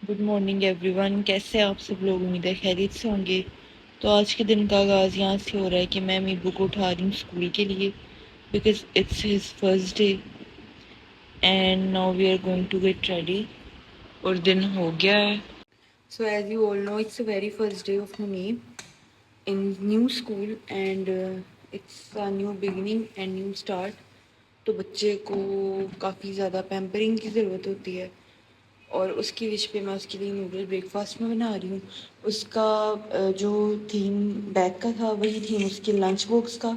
Good morning everyone. कैसे हैं आप सब लोग? उम्मीद है खैरियत से होंगे। तो आज के दिन का आगाज़ यहाँ से हो रहा है कि मैं मीबू को उठा रही हूँ स्कूल के लिए, because it's his first day and now we are going to get ready. और दिन हो गया है। So as you all know, it's a very first day of Munib in new school and it's a new beginning and new start. तो बच्चे को काफ़ी ज़्यादा पैम्परिंग की ज़रूरत होती है और उसकी विश पे मैं उसके लिए नूडल ब्रेकफास्ट में बना रही हूँ। उसका जो थीम बैग का था वही थीम उसके लंच बॉक्स का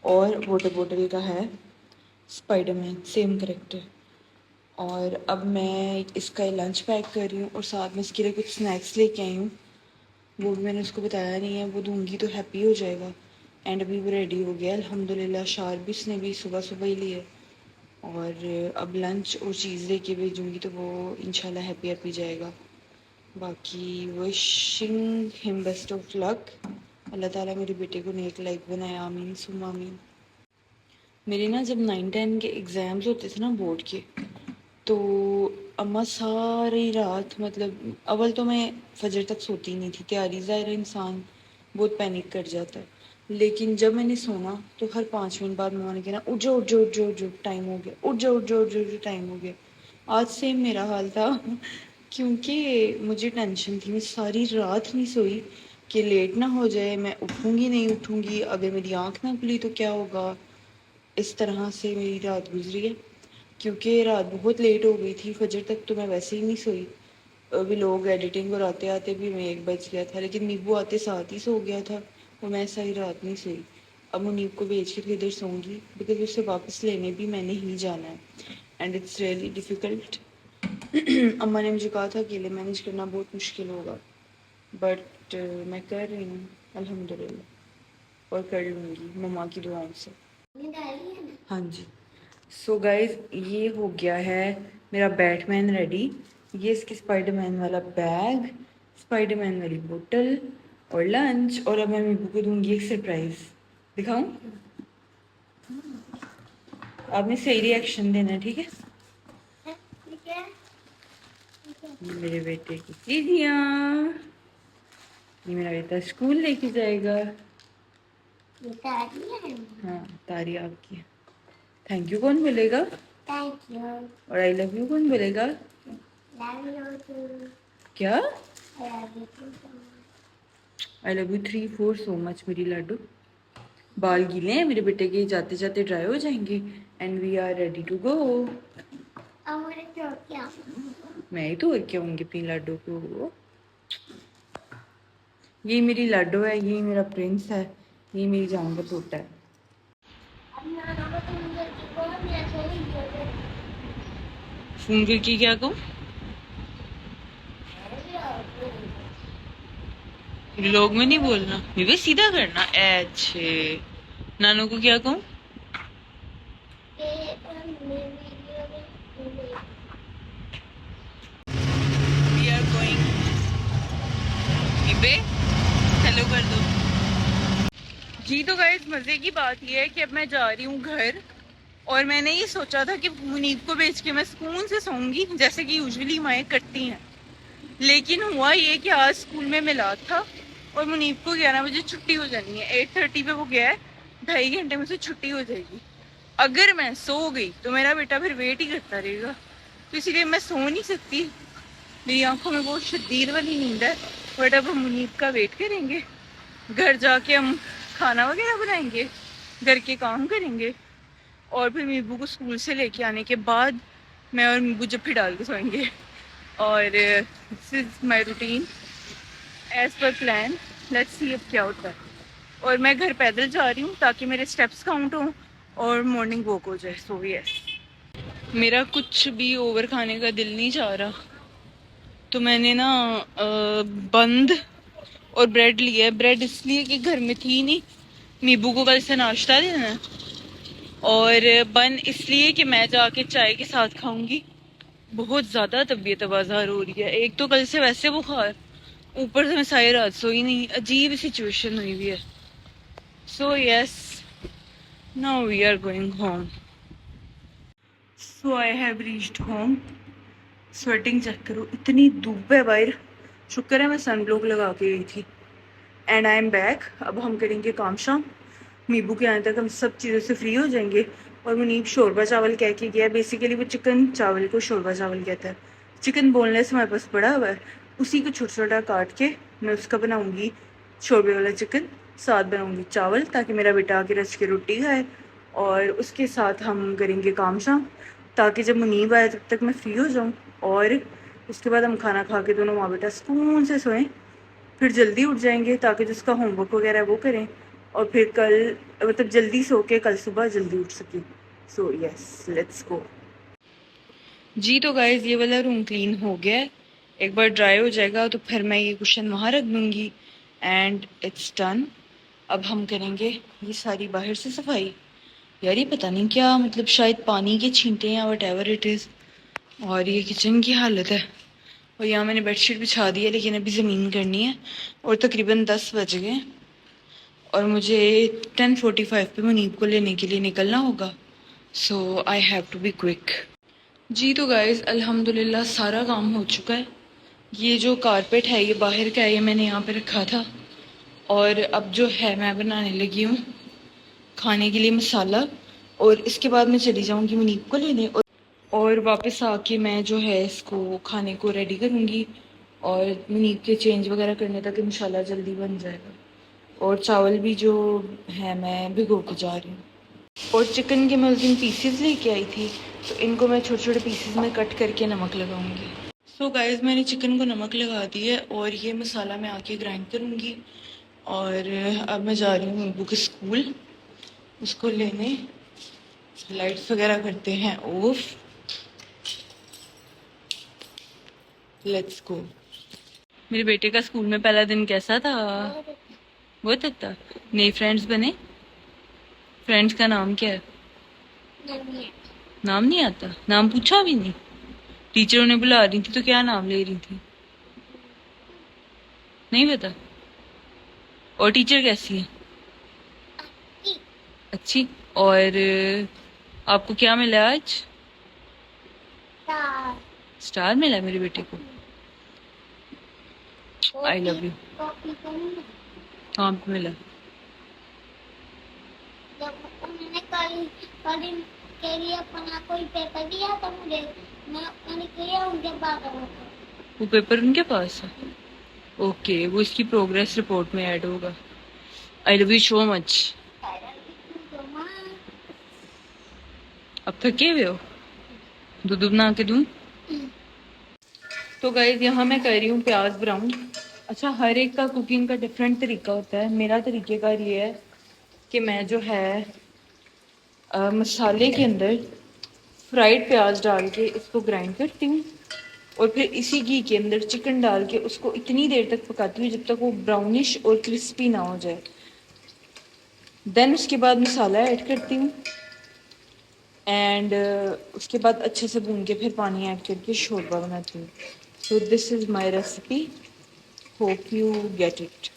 और वाटर बॉटल का है। Spiderman same character. और अब मैं इसका लंच पैक कर रही हूँ और साथ में इसके लिए कुछ स्नैक्स लेके आई हूँ। वो भी मैंने उसको बताया नहीं है, वो दूंगी तो हैप्पी हो जाएगा। एंड अभी वो रेडी हो गया अल्हम्दुलिल्लाह। शार्बिस ने भी सुबह सुबह ही लिए और अब लंच और चीज़ लेके भेजूँगी तो वो इंशाल्लाह हैप्पी हैप्पी जाएगा। बाकी wishing him best of luck. अल्लाह ताला मेरे बेटे को नेक लाइक बनाए, आमीन सुम्मा आमीन। मेरे ना जब 9-10 के एग्ज़ाम्स होते थे ना बोर्ड के, तो अम्मा सारी रात, मतलब अव्वल तो मैं फजर तक सोती नहीं थी, तैयारी ज़ाहिर है इंसान बहुत पैनिक कर जाता है। लेकिन जब मैंने सोना तो हर 5 मिनट बाद मम्मा ने कहना उठ जाओ उठ जाओ उठ जाओ उठ जाओ टाइम हो गया, उठ जाओ उठ जाओ उठ जाओ टाइम हो गया। आज सेम मेरा हाल था क्योंकि मुझे टेंशन थी, मैं सारी रात नहीं सोई कि लेट ना हो जाए, मैं उठूँगी नहीं उठूँगी, अगर मेरी आँख ना खुली तो क्या होगा। इस तरह से मेरी रात गुजरी है क्योंकि रात बहुत लेट हो गई थी। फजर तक तो मैं वैसे ही नहीं सोई। अभी लोग एडिटिंग और आते आते भी मैं 1 बज गया था, लेकिन नीबू आते साथ ही सो गया था और मैं सारी रात नहीं सोई। अब मुनीब को भेज के फिर इधर सोऊंगी बिकॉज उसे वापस लेने भी मैंने ही जाना है एंड इट्स रियली डिफ़िकल्ट। अम्मा ने मुझे कहा था अकेले मैनेज करना बहुत मुश्किल होगा, बट मैं कर रही हूँ अल्हम्दुलिल्लाह और कर लूँगी मम्मा की दुआओं से। हाँ जी। सो गाइज ये हो गया है मेरा बैटमैन रेडी। ये इसकी स्पाइडरमैन वाला बैग, स्पाइडरमैन वाली बोतल और लंच। और अब मैं मीबू को दूंगी एक सरप्राइज। दिखाऊं? आपने सही रिएक्शन देना है, ठीक है? ये मेरे बेटे की चीजियाँ, ये मेरा बेटा स्कूल लेके जाएगा। हाँ तारी आपकी है। थैंक यू कौन बोलेगा? Thank you. और आई लव यू कौन बोलेगा? Love you. क्या? I love you 3-4 so much मेरी लाडू। बाल गीले हैं मेरे बेटे के, जाते जाते ड्राई हो जाएंगे and we are ready to go. मैं ही तो क्या होंगी अपनी लाडू को। ये मेरी लाडो है, ये मेरा प्रिंस है, ये मेरी जान का तोता है। फोन करके क्या कहूँ? लोग में नहीं बोलना, मुझे सीधा करना। अच्छे नानू को क्या कहूँ? We are going. हेलो कर दो जी। तो गाइस मजे की बात यह है कि अब मैं जा रही हूँ घर और मैंने ये सोचा था कि मुनीब को बेच के मैं सुकून से सोऊंगी जैसे कि यूजुअली माएँ करती हैं। लेकिन हुआ ये कि आज स्कूल में मिलाद था और मुनीब को 11 बजे छुट्टी हो जानी है। 8:30 पे वो गया है, 2.5 घंटे में से छुट्टी हो जाएगी। अगर मैं सो गई तो मेरा बेटा फिर वेट ही करता रहेगा, तो इसीलिए मैं सो नहीं सकती। मेरी आंखों में बहुत शदीद वाली नींद है। बट अब हम मुनीब का वेट करेंगे, घर जाके हम खाना वगैरह बनाएंगे, घर के काम करेंगे और फिर मीबू को स्कूल से लेके आने के बाद मैं और मीबू जब डाल के सोएंगे। और this is my routine as per plan. Let's see अब क्या होता है। और मैं घर पैदल जा रही हूँ ताकि मेरे स्टेप्स काउंट हों और मॉर्निंग वॉक हो जाए। सो यस, मेरा कुछ भी ओवर खाने का दिल नहीं चाह रहा, तो मैंने ना बंद और ब्रेड लिया है। ब्रेड इसलिए कि घर में थी नहीं, नीबू को कल से नाश्ता देना है। और बन इसलिए कि मैं जाके चाय के साथ खाऊंगी। बहुत ज्यादा तबीयत आबाजार हो रही है, एक तो कल से वैसे बुखार, ऊपर से मैं सारी रात सोई नहीं। अजीब सिचुएशन हुई हुई है। So yes, now we are going home. So I have reached home sweating check करो, इतनी धूप है बाहर। शुक्र है मैं सन ब्लॉक लगा के गई थी। And I am back. अब हम करेंगे काम शाम। मीबू के आने तक हम सब चीज़ों से फ्री हो जाएंगे। और मुनीब शोरबा चावल कह के गया। बेसिकली वो चिकन चावल को शोरबा चावल कहता है। चिकन बोनलेस हमारे पास पड़ा हुआ है, उसी को छोटा छोटा काट के मैं उसका बनाऊंगी शोरबे वाला चिकन। साथ बनाऊंगी चावल ताकि मेरा बेटा आके रच के रोटी खाए। और उसके साथ हम करेंगे काम शाम, ताकि जब मुनीब आए तब तक मैं फ्री हो जाऊँ। और उसके बाद हम खाना खा के दोनों माँ बेटा सुकून से सोएं। फिर जल्दी उठ जाएंगे ताकि जिसका होमवर्क वगैरह है वो करें। और फिर कल मतलब जल्दी सो के कल सुबह जल्दी उठ सकें। So yes, let's go. जी तो गाइज ये वाला रूम क्लीन हो गया है। एक बार ड्राई हो जाएगा तो फिर मैं ये कुशन वहाँ रख दूँगी एंड इट्स डन। अब हम करेंगे ये सारी बाहर से सफाई। यार ये पता नहीं क्या, मतलब शायद पानी के छींटे या वट एवर इट इज़। और ये किचन की हालत है। और यहाँ मैंने बेडशीट बिछा दी है, लेकिन अभी ज़मीन करनी है। और तकरीबन 10 बज गए और मुझे 10:45 पे मुनीब को लेने के लिए निकलना होगा। So I have to be quick. जी तो गाइज़ अल्हम्दुलिल्लाह सारा काम हो चुका है। ये जो कारपेट है ये बाहर का है, ये मैंने यहाँ पे रखा था। और अब जो है मैं बनाने लगी हूँ खाने के लिए मसाला। और इसके बाद मैं चली जाऊँगी मुनीब को लेने और वापस आके मैं जो है इसको खाने को रेडी करूँगी। और मुनीब के चेंज वगैरह करने तक इंशाल्लाह जल्दी बन जाएगा। और चावल भी जो है मैं भिगो के जा रही हूँ। और चिकन के मैं उस दिन पीसेस लेके आई थी, तो इनको मैं छोटे छोटे पीसेस में कट करके नमक लगाऊंगी। सो गाइस मैंने चिकन को नमक लगा दी है और ये मसाला मैं आके ग्राइंड करूँगी। और अब मैं जा रही हूँ मीबू के स्कूल उसको लेने। लाइट्स वगैरह करते हैं ऑफ। Let's go. मेरे बेटे का स्कूल में पहला दिन कैसा था? बहुत अच्छा। नए फ्रेंड्स बने? फ्रेंड्स का नाम क्या है? नाम नहीं आता? नाम पूछा भी नहीं? टीचर उन्हें बुला रही थी तो क्या नाम ले रही थी? नहीं पता। और टीचर कैसी है? अच्छी। और आपको क्या मिला आज? स्टार मिला मेरे बेटे को। आई लव यू। कहाँ पे मिला? जब उन्होंने कल के लिए अपना कोई पेपर दिया तो मैंने किया उनके पास। वो पेपर उनके पास है? ओके, वो इसकी प्रोग्रेस रिपोर्ट में ऐड होगा। आई लव यू सो मच। अब थके हुए हो? दूध बना के दूं? तो गाइज यहाँ मैं कर रही हूँ प्याज ब्राउन। अच्छा, हर एक का कुकिंग का डिफरेंट तरीका होता है। मेरा तरीक़ेकार ये है कि मैं जो है मसाले के अंदर फ्राइड प्याज डाल के इसको ग्राइंड करती हूँ। और फिर इसी घी के अंदर चिकन डाल के उसको इतनी देर तक पकाती हूँ जब तक वो ब्राउनिश और क्रिस्पी ना हो जाए। देन उसके बाद मसाला ऐड करती हूँ एंड उसके बाद अच्छे से भून के फिर पानी ऐड करके शोरबा बनाती हूँ। So this is my recipe, hope you get it.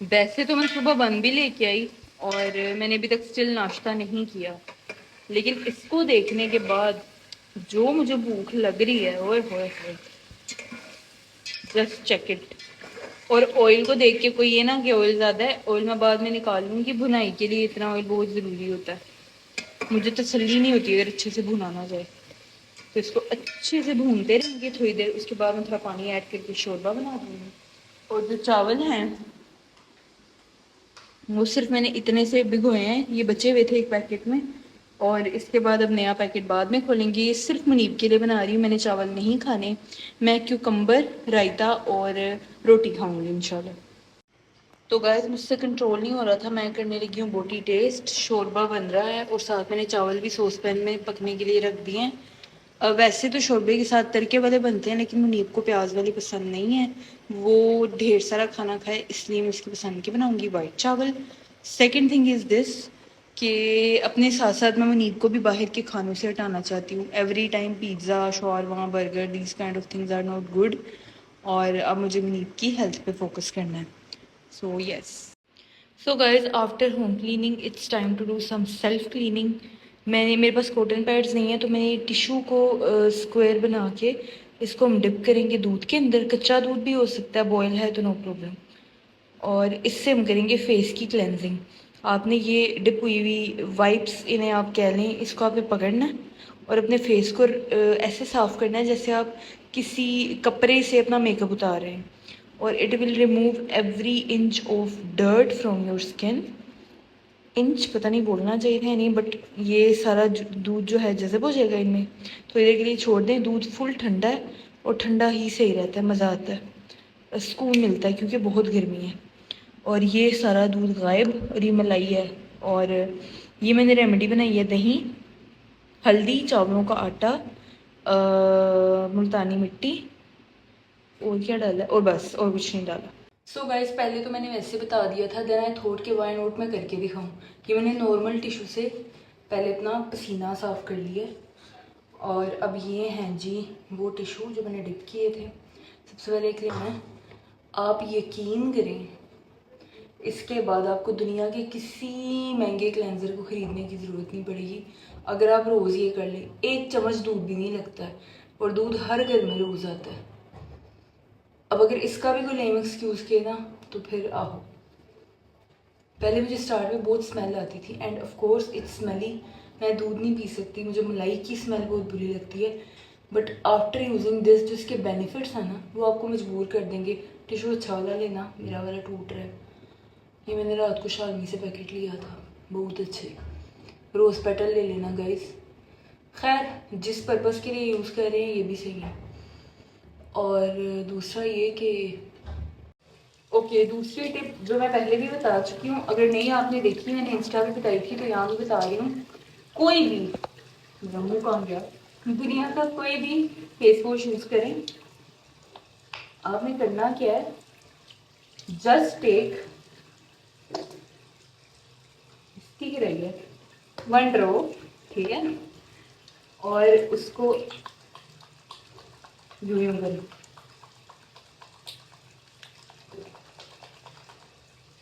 वैसे तो मैं सुबह बन भी लेके आई और मैंने अभी तक स्टिल नाश्ता नहीं किया, लेकिन इसको देखने के बाद जो मुझे भूख लग रही है, ओए होए होए, जस्ट चेक इट। और ऑयल को देख के कोई ये ना कि ऑयल ज़्यादा है, ऑयल मैं बाद में निकाल लूँगी। भुनाई के लिए इतना ऑयल बहुत ज़रूरी होता है। मुझे तसल्ली नहीं होती अगर अच्छे से भुना ना जाए। तो इसको अच्छे से भूनते रहेंगे थोड़ी देर। उसके बाद मैं थोड़ा पानी ऐड करके शोरबा बना दूँगी। और जो चावल हैं वो सिर्फ मैंने इतने से भिगोए हैं, ये बचे हुए थे एक पैकेट में। और इसके बाद अब नया पैकेट बाद में खोलेंगे। ये सिर्फ मुनीब के लिए बना रही हूँ, मैंने चावल नहीं खाने। मैं क्यूकम्बर, रायता और रोटी खाऊंगी इंशाल्लाह। तो गाइस मुझसे कंट्रोल नहीं हो रहा था, मैं करने लगी हूँ बोटी टेस्ट। शोरबा बन रहा है और साथ मैंने चावल भी सॉस पैन में पकने के लिए रख दिए हैं। वैसे तो शोरबे के साथ तड़के वाले बनते हैं, लेकिन मुनीब को प्याज वाली पसंद नहीं है। वो ढेर सारा खाना खाए, इसलिए मैं इसकी पसंद की बनाऊंगी वाइट चावल। सेकंड थिंग इज़ दिस कि अपने साथ साथ मैं मुनीब को भी बाहर के खानों से हटाना चाहती हूँ। Every time pizza, shawarma, burger, these kind of things are not good. और अब मुझे मुनीब की हेल्थ पे फोकस करना है। So yes. So guys, after home cleaning, it's time to do some self cleaning. मेरे पास कॉटन पैड्स नहीं है, तो मैंने टिश्यू को स्क्वायर बना के इसको हम डिप करेंगे दूध के अंदर। कच्चा दूध भी हो सकता है, बॉयल है तो नो प्रॉब्लम। और इससे हम करेंगे फेस की क्लेंजिंग। आपने ये डिप हुई हुई वाइप्स, इन्हें आप कह लें, इसको आपने पकड़ना है और अपने फेस को ऐसे साफ़ करना है जैसे आप किसी कपड़े से अपना मेकअप उतार रहे हैं। और it will remove every inch of dirt from your skin. Inch पता नहीं बोलना चाहिए था नहीं, बट ये सारा दूध जो है जज़ब हो जाएगा इनमें। थोड़ी देर के लिए छोड़ दें, दूध फुल ठंडा है और ठंडा ही सही रहता है, मज़ा आता है, सुकून मिलता है क्योंकि बहुत गर्मी है। और ये सारा दूध गायब और ये मलाई है। और ये मैंने रेमेडी बनाई है, दही, हल्दी, चावलों का आटा, मुल्तानी मिट्टी, और क्या डाला है, और बस, और कुछ नहीं डाला। सो गाइस, पहले तो मैंने वैसे बता दिया था, देन आई थॉट कि वाई नॉट मैं करके दिखाऊं। कि मैंने नॉर्मल टिश्यू से पहले इतना पसीना साफ़ कर लिया। और अब ये हैं जी वो टिश्यू जो मैंने डिप किए थे। सबसे पहले एक लेना है, आप यकीन करें इसके बाद आपको दुनिया के किसी महंगे क्लेंजर को ख़रीदने की ज़रूरत नहीं पड़ेगी। अगर आप रोज़ ये कर लें, 1 चम्मच दूध भी नहीं लगता है, और दूध हर घर में रोज़ आता है। अब अगर इसका भी कोई लेम एक्सक्यूज़ किए ना तो फिर आओ। पहले मुझे स्टार्ट में बहुत स्मेल आती थी, end of course it's smelly. मैं दूध नहीं पी सकती, मुझे मलाई की स्मेल बहुत बुरी लगती है। बट आफ्टर यूजिंग दिस, जो इसके बेनिफिट्स हैं ना, वो आपको मजबूर कर देंगे टिश्यू अच्छा वाला लेना। मेरा वाला टूट रहा है। ये मैंने रात को शालमी से पैकेट लिया था, बहुत अच्छे। रोज़ पेटल ले लेना गाइस। खैर, जिस पर्पज़ के लिए यूज़ कर रहे हैं ये भी सही है। और दूसरा ये कि ओके, दूसरी टिप जो मैं पहले भी बता चुकी हूँ, अगर नहीं आपने देखी, मैंने इंस्टा पे बताई थी, तो यहाँ भी बता रही हूँ। कोई भी, मेरा मुँह कहाँ गया, दुनिया का कोई भी फेस वॉश यूज़ करें, आपने करना क्या है, जस्ट टेक, ठीक रही है, 1 ड्रॉप, ठीक है, और उसको यूं करें।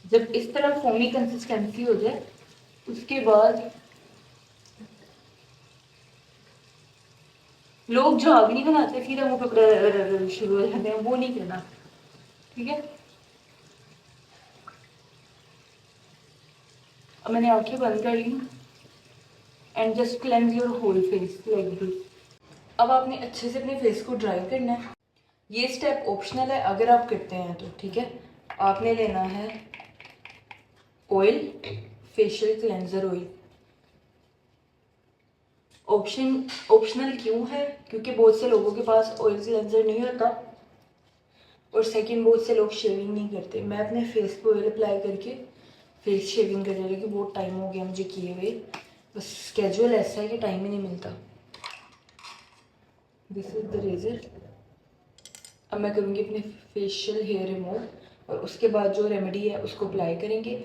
जब इस तरह फोमी कंसिस्टेंसी हो जाए, उसके बाद लोग झाग नहीं बनाते, सीधा मुंह पकड़ा शुरू हो जाते हैं, वो नहीं करना, ठीक है। अब मैंने आंखें बंद कर ली and just cleanse your whole face like this. अब आपने अच्छे से अपने फेस को ड्राई करना है। ये स्टेप ऑप्शनल है, अगर आप करते हैं तो ठीक है। आपने लेना है oil, facial cleanser oil. Optional क्यों है? क्योंकि बहुत से लोगों के पास ऑयल क्लेंजर नहीं होता, और सेकंड, बहुत से लोग शेविंग नहीं करते। मैं अपने फेस पे ऑयल अप्लाई करके फेस शेविंग कर रही हूँ कि बहुत टाइम हो गया मुझे किए हुए, बस स्केड्यूल ऐसा है कि टाइम ही नहीं मिलता। This is the razor. अब मैं करूँगी अपने फेशियल हेयर रिमूव, और उसके बाद जो रेमेडी है उसको अप्लाई करेंगे।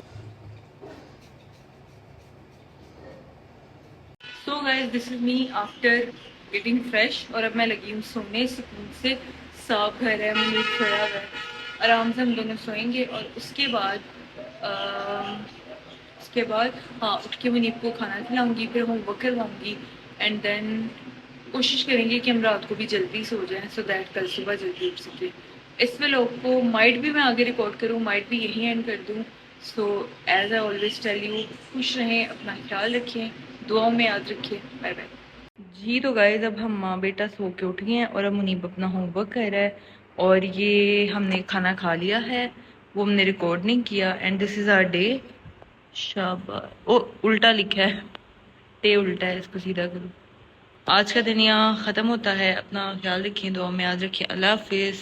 So guys, this is me after getting fresh, और अब मैं लगी हूँ सोने सुकून से। साफ घर है, मुझे सोया हुआ है, आराम से हम दोनों सोएंगे। और उसके बाद हाँ, उठ के मुनीब को खाना खिलाऊंगी, फिर होमवर्क करवाऊंगी, एंड देन कोशिश करेंगे कि हम रात को भी जल्दी सो जाएं, सो दैट कल सुबह जल्दी उठ सके। इस व्लॉग को माइट भी मैं आगे रिकॉर्ड करूँ, माइट भी यहीं एंड कर दूँ। So as I always tell you, खुश रहें, अपना ख्याल रखें, दुआओं में याद रखें। बाय बाय जी। तो गाइस, अब हम माँ बेटा सो के उठ गए हैं, और अब मुनीब अपना होमवर्क कर रहा है, और ये हमने खाना खा लिया है, वो हमने रिकॉर्ड नहीं किया। And this is our day. शाबाश, ओ उल्टा लिखा है, डे उल्टा है, इसको सीधा करो। आज का दिन यहाँ ख़त्म होता है। अपना ख्याल रखें, दुआ में याद रखें। अल्लाह हाफिज़।